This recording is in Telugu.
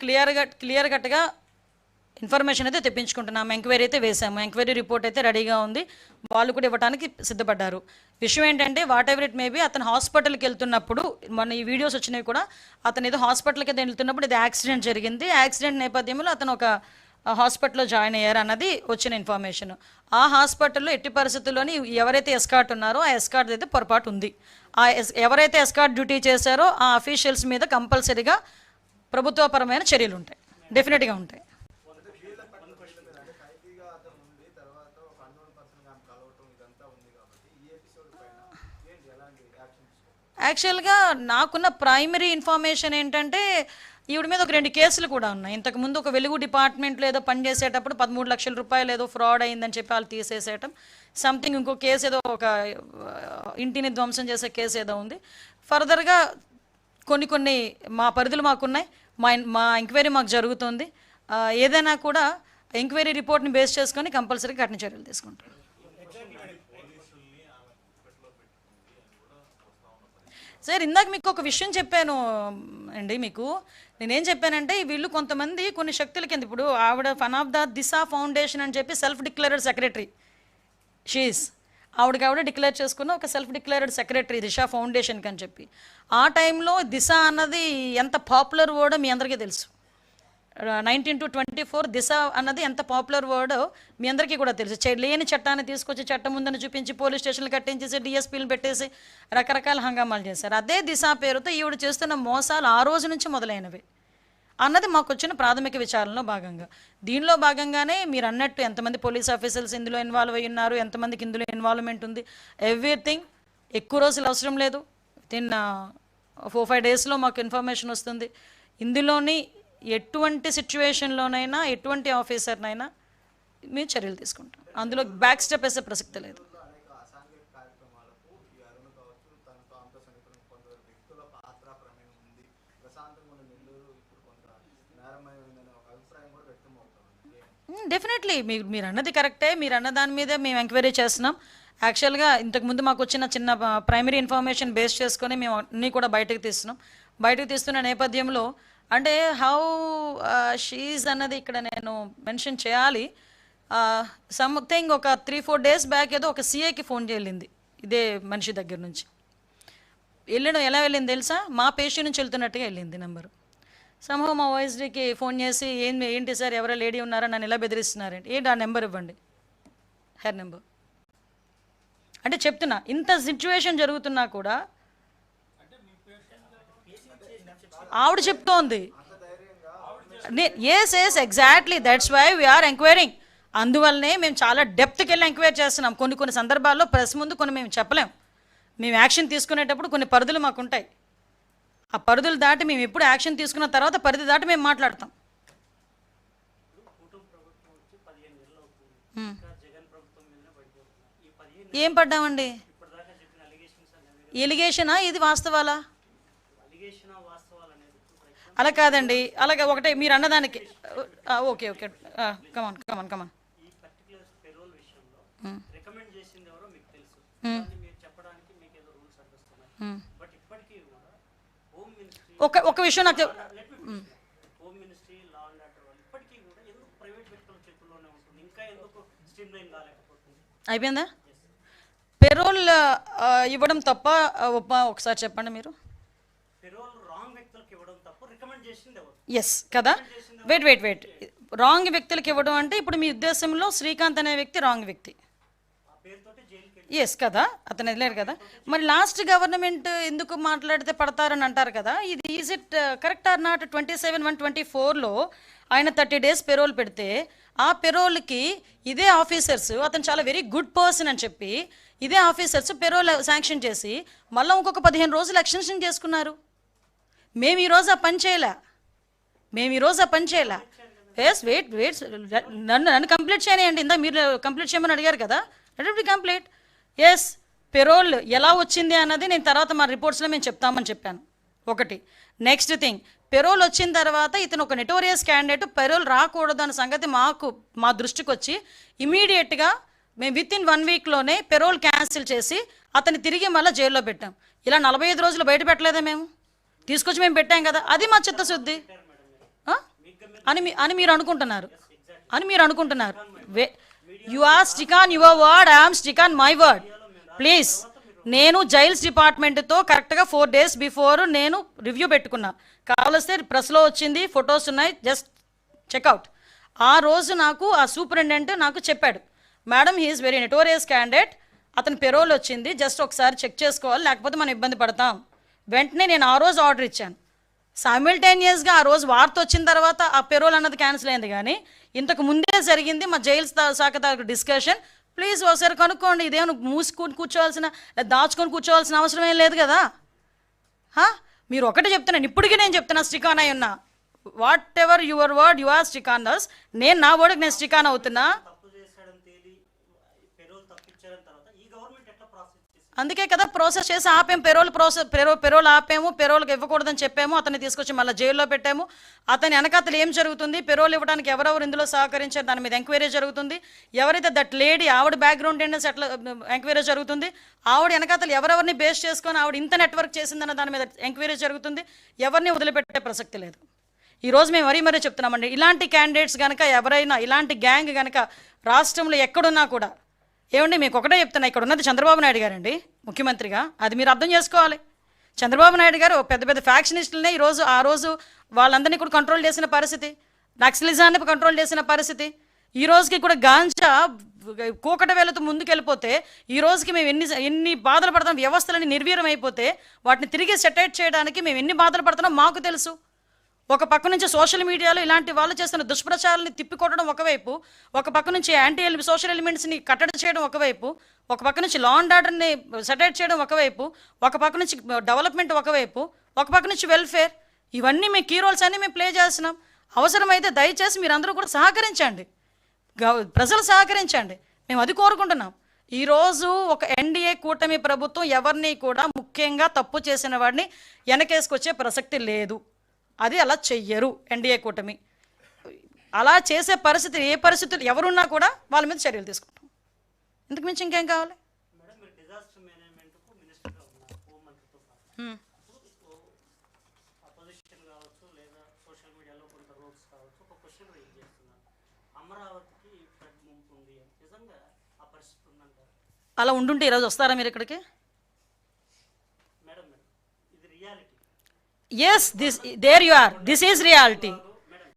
క్లియర్ కట్గా ఇన్ఫర్మేషన్ అయితే తెప్పించుకుంటున్నాము. ఎంక్వైరీ అయితే వేసాము. ఎంక్వైరీ రిపోర్ట్ అయితే రెడీగా ఉంది. వాళ్ళు కూడా ఇవ్వడానికి సిద్ధపడ్డారు. విషయం ఏంటంటే వాట్ ఎవర్ ఇట్ మేబీ, అతను హాస్పిటల్కి వెళ్తున్నప్పుడు మన ఈ వీడియోస్ వచ్చినవి కూడా, అతను ఏదో హాస్పిటల్కి వెళ్తున్నప్పుడు ఇది యాక్సిడెంట్ జరిగింది. యాక్సిడెంట్ నేపథ్యంలో అతను ఒక హాస్పిటల్లో జాయిన్ అయ్యారు అన్నది వచ్చిన ఇన్ఫర్మేషన్. ఆ హాస్పిటల్లో ఎట్టి పరిస్థితుల్లోని ఎవరైతే ఎస్కార్ట్ ఉన్నారో ఆ ఎస్కార్ట్ అయితే పొరపాటు ఉంది. ఎవరైతే ఎస్కార్ట్ డ్యూటీ చేశారో ఆ అఫీషియల్స్ మీద కంపల్సరీగా ప్రభుత్వపరమైన చర్యలు ఉంటాయి, డెఫినెట్గా ఉంటాయి. యాక్చువల్గా నాకున్న ప్రైమరీ ఇన్ఫర్మేషన్ ఏంటంటే ఈవిడ మీద ఒక 2 కేసులు కూడా ఉన్నాయి. ఇంతకుముందు ఒక వెలుగు డిపార్ట్మెంట్లో ఏదో పనిచేసేటప్పుడు 13 లక్షల రూపాయలు ఏదో ఫ్రాడ్ అయిందని చెప్పి వాళ్ళు తీసేసేయటం, సంథింగ్ ఇంకో కేసు ఏదో ఒక ఇంటిని ధ్వంసం చేసే కేసు ఏదో ఉంది. ఫర్దర్గా కొన్ని మా పరిధులు మాకున్నాయి, మా ఎంక్వైరీ మాకు జరుగుతుంది. ఏదైనా కూడా ఎంక్వైరీ రిపోర్ట్ని బేస్ చేసుకొని కంపల్సరీగా కఠిన చర్యలు తీసుకుంటాం. సార్ ఇందాక మీకు ఒక విషయం చెప్పాను అండి. మీకు నేనేం చెప్పానంటే వీళ్ళు కొంతమంది కొన్ని శక్తుల కింద, ఇప్పుడు ఆవిడ one of the Disha foundation అని చెప్పి సెల్ఫ్ డిక్లేర్డ్ సెక్రటరీ షీస్, ఆవిడ డిక్లేర్ చేసుకున్న ఒక సెల్ఫ్ డిక్లేర్డ్ సెక్రటరీ దిశా ఫౌండేషన్కి అని చెప్పి. ఆ టైంలో దిశ అన్నది ఎంత పాపులర్ వర్డ్ మీ అందరికీ తెలుసు. 19 to 24 దిశ అన్నది ఎంత పాపులర్ వర్డ్ మీ అందరికీ కూడా తెలుసు. లేని చట్టాన్ని తీసుకొచ్చి చట్టం ముందని చూపించి పోలీస్ స్టేషన్లు కట్టించేసి డిఎస్పీలు పెట్టేసి రకరకాల హంగామాలు చేశారు. అదే దిశ పేరుతో ఈవిడ చేస్తున్న మోసాలు ఆ రోజు నుంచి మొదలైనవి అన్నది మాకు వచ్చిన ప్రాథమిక విచారణలో భాగంగా. దీనిలో భాగంగానే మీరు అన్నట్టు ఎంతమంది పోలీస్ ఆఫీసర్స్ ఇందులో ఇన్వాల్వ్ అయ్యి ఉన్నారు, ఎంతమందికి ఇందులో ఇన్వాల్వ్మెంట్ ఉంది, ఎవ్రీథింగ్. ఎక్కువ రోజులు అవసరం లేదు, వితిన్ 4-5 డేస్లో మాకు ఇన్ఫర్మేషన్ వస్తుంది. ఇందులోని ఎటువంటి సిచ్యువేషన్లోనైనా ఎటువంటి ఆఫీసర్నైనా మేము చర్యలు తీసుకుంటాం. అందులో బ్యాక్ స్టెప్ వేసే ప్రసక్తి లేదు. డెఫినెట్లీ మీరు అన్నది కరెక్టే. మీరు అన్న దాని మీదే మేము ఎంక్వైరీ చేస్తున్నాం. యాక్చువల్గా ఇంతకుముందు మాకు వచ్చిన చిన్న ప్రైమరీ ఇన్ఫర్మేషన్ బేస్ చేసుకొని మేము అన్నీ కూడా బయటకు తీస్తున్న నేపథ్యంలో అంటే హౌ షీజ్ అన్నది ఇక్కడ నేను మెన్షన్ చేయాలి. సంథింగ్ ఒక 3-4 డేస్ బ్యాక్ ఏదో ఒక సిఐకి ఫోన్ చేయలింది ఇదే మనిషి దగ్గర నుంచి. ఎలా వెళ్ళింది తెలుసా? మా పేషీ నుంచి వెళ్తున్నట్టుగా వెళ్ళింది నెంబరు. సమూహ మా ఓఎస్డీకి ఫోన్ చేసి ఏంటి సార్ ఎవరో లేడీ ఉన్నారా, నన్ను ఎలా బెదిరిస్తున్నారండి, ఏంటి ఆ నెంబర్ ఇవ్వండి, హెర్ నెంబర్. అంటే చెప్తున్నా ఇంత సిచ్యువేషన్ జరుగుతున్నా కూడా ఆవిడ చెప్తోంది. Yes exactly, that's why we are enquiring. అందువల్లనే మేము చాలా డెప్త్కి వెళ్ళి ఎంక్వైరీ చేస్తున్నాం. కొన్ని సందర్భాల్లో ప్రెస్ ముందు కొన్ని మేము చెప్పలేం. మేము యాక్షన్ తీసుకునేటప్పుడు కొన్ని పరిధులు మాకు ఉంటాయి. ఆ పరిధులు దాటి మేము ఎప్పుడు యాక్షన్ తీసుకున్న తర్వాత పరిధి దాటి మేము మాట్లాడతాం. ఏం పడ్డామండి? ఎలిగేషనా ఇది వాస్తవాలా? అలా కాదండి, అలాగే ఒకటే మీరు అన్నదానికి ఓకే కమాన్ ఒక విషయం నాకు అయిపోయిందా? పెరోల్ ఇవ్వడం తప్ప ఒకసారి చెప్పండి మీరు. ఎస్ కదా, వెయిట్ రాంగ్ వ్యక్తులకు ఇవ్వడం అంటే ఇప్పుడు మీ ఉద్దేశంలో శ్రీకాంత్ అనే వ్యక్తి రాంగ్ వ్యక్తి, ఎస్ కదా, అతను వెళ్ళారు కదా. మరి లాస్ట్ గవర్నమెంట్ ఎందుకు మాట్లాడితే పడతారని అంటారు కదా, ఇది is it correct or not? 27/1/24లో ఆయన 30 days పెరోల్ పెడితే ఆ పెరోల్కి ఇదే ఆఫీసర్స్, అతను చాలా వెరీ గుడ్ పర్సన్ అని చెప్పి ఇదే ఆఫీసర్స్ పెరోల్ శాంక్షన్ చేసి మళ్ళీ ఇంకొక 15 రోజులు ఎక్స్టెన్షన్ చేసుకున్నారు. మేము ఈరోజు ఆ పని చేయలే. ఎస్ వెయిట్ నన్ను కంప్లీట్ చేయనియండి. ఇందా మీరు కంప్లీట్ చేయమని అడిగారు కదా, let it be complete. Yes, parole ఎలా వచ్చింది అన్నది నేను తర్వాత మా రిపోర్ట్స్లో మేము చెప్తామని చెప్పాను. ఒకటి. నెక్స్ట్ థింగ్, పెరోల్ వచ్చిన తర్వాత ఇతను ఒక నెటోరియస్ క్యాండిడేట్, పెరోల్ రాకూడదు అన్న సంగతి మా దృష్టికి వచ్చి ఇమీడియట్గా మేము వితిన్ 1 weekలోనే పెరోల్ క్యాన్సిల్ చేసి అతన్ని తిరిగి మళ్ళీ జైల్లో పెట్టాం. ఇలా 45 రోజులు బయట పెట్టలేదా? మేము తీసుకొచ్చి మేము పెట్టాం కదా, అది మా చిత్తశుద్ధి. అని మీరు అనుకుంటున్నారు you are stick on your word, I'm stick on my word. Please, నేను జైల్స్ డిపార్ట్మెంట్తో కరెక్ట్గా 4 days బిఫోర్ నేను రివ్యూ పెట్టుకున్నా. కావలిస్తే ప్రెస్లో వచ్చింది, ఫొటోస్ ఉన్నాయి, జస్ట్ చెక్అవుట్. ఆ రోజు నాకు ఆ సూపరింటెండెంట్ నాకు చెప్పాడు, madam he is very notorious candidate, అతని పెరోల్ వచ్చింది, జస్ట్ ఒకసారి చెక్ చేసుకోవాలి, లేకపోతే మనం ఇబ్బంది పడతాం. వెంటనే నేను ఆ రోజు ఆర్డర్ ఇచ్చాను. సైమిల్టేనియస్గా ఆ రోజు వార్త వచ్చిన తర్వాత ఆ పెరోల్ అన్నది క్యాన్సిల్ అయింది. కానీ ఇంతకు ముందే జరిగింది మా జైల్స్ శాఖ డిస్కషన్. ప్లీజ్ ఒకసారి కనుక్కోండి, ఇదేమో మూసుకొని కూర్చోవాల్సిన, దాచుకొని కూర్చోవాల్సిన అవసరం ఏం లేదు కదా. మీరు ఒకటే చెప్తున్నాను, ఇప్పటికీ నేను చెప్తున్నా, స్టిక్ ఆన్ అయి ఉన్నా. Whatever your word you are stick on thus. నేను నా వర్డ్కి నేను స్టిక్ ఆన్ అవుతున్నా. అందుకే కదా ప్రాసెస్ చేసి ఆపాము, పెరోల్ ఆపాము, పెరోల్కి ఇవ్వకూడదని చెప్పాము, అతన్ని తీసుకొచ్చి మళ్ళీ జైల్లో పెట్టాము. అతని వెనకాతలు ఏం జరుగుతుంది, పెరోల్ ఇవ్వడానికి ఎవరెవరు ఇందులో సహకరించారు దాని మీద ఎంక్వైరీ జరుగుతుంది. ఎవరైతే దట్ లేడీ ఆవిడ బ్యాక్గ్రౌండ్ ఏంటంటే అట్లా ఎంక్వైరీ జరుగుతుంది. ఆవిడ వెనకాతలు ఎవరెవరిని బేస్ చేసుకొని ఆవిడ ఇంత నెట్వర్క్ చేసిందన్న దాని మీద ఎంక్వైరీ జరుగుతుంది. ఎవరిని వదిలిపెట్టే ప్రసక్తి లేదు. ఈరోజు మేము మరీ చెప్తున్నామండి, ఇలాంటి క్యాండిడేట్స్ కనుక ఎవరైనా, ఇలాంటి గ్యాంగ్ కనుక రాష్ట్రంలో ఎక్కడున్నా కూడా, ఏమండి మీకు ఒకటే చెప్తున్నా, ఇక్కడ ఉన్నది చంద్రబాబు నాయుడు గారండి ముఖ్యమంత్రిగా, అది మీరు అర్థం చేసుకోవాలి. చంద్రబాబు నాయుడు గారు పెద్ద ఫ్యాక్షనిస్టులనే ఆ రోజు వాళ్ళందరినీ కూడా కంట్రోల్ చేసిన పరిస్థితి, నక్సలిజాన్ని కంట్రోల్ చేసిన పరిస్థితి. ఈ రోజుకి కూడా గాంజా కూకట వేలతో ముందుకెళ్ళిపోతే, ఈ రోజుకి మేము ఎన్ని బాధలు పడతాం, వ్యవస్థలని నిర్వీర్యం అయిపోతే వాటిని తిరిగి సెటైట్ చేయడానికి మేము ఎన్ని బాధలు పడుతున్నాం మాకు తెలుసు. ఒక పక్క నుంచి సోషల్ మీడియాలో ఇలాంటి వాళ్ళు చేస్తున్న దుష్ప్రచారాన్ని తిప్పికొట్టడం ఒకవైపు, ఒక పక్క నుంచి యాంటీ సోషల్ ఎలిమెంట్స్ని కట్టడి చేయడం ఒకవైపు, ఒక పక్క నుంచి లా అండ్ ఆర్డర్ని సెటైట్ చేయడం ఒకవైపు, ఒక పక్క నుంచి డెవలప్మెంట్ ఒకవైపు, ఒక పక్క నుంచి వెల్ఫేర్, ఇవన్నీ మేము కీ రోల్స్ అన్నీ మేము ప్లే చేస్తున్నాం. అవసరమైతే దయచేసి మీరందరూ కూడా సహకరించండి, ప్రజలు సహకరించండి, మేము అది కోరుకుంటున్నాం. ఈరోజు ఒక ఎన్డీఏ కూటమి ప్రభుత్వం ఎవరిని కూడా, ముఖ్యంగా తప్పు చేసిన వాడిని వెనకేసుకొచ్చే ప్రసక్తి లేదు. అది అలా చెయ్యరు ఎన్డీఏ కూటమి. అలా చేసే పరిస్థితి, ఏ పరిస్థితులు ఎవరున్నా కూడా వాళ్ళ మీద చర్యలు తీసుకుంటాం. ఇంతకు మించి ఇంకేం కావాలి? అలా ఉండుంటే ఈరోజు వస్తారా మీరు ఇక్కడికి? Yes, there you are. This is reality.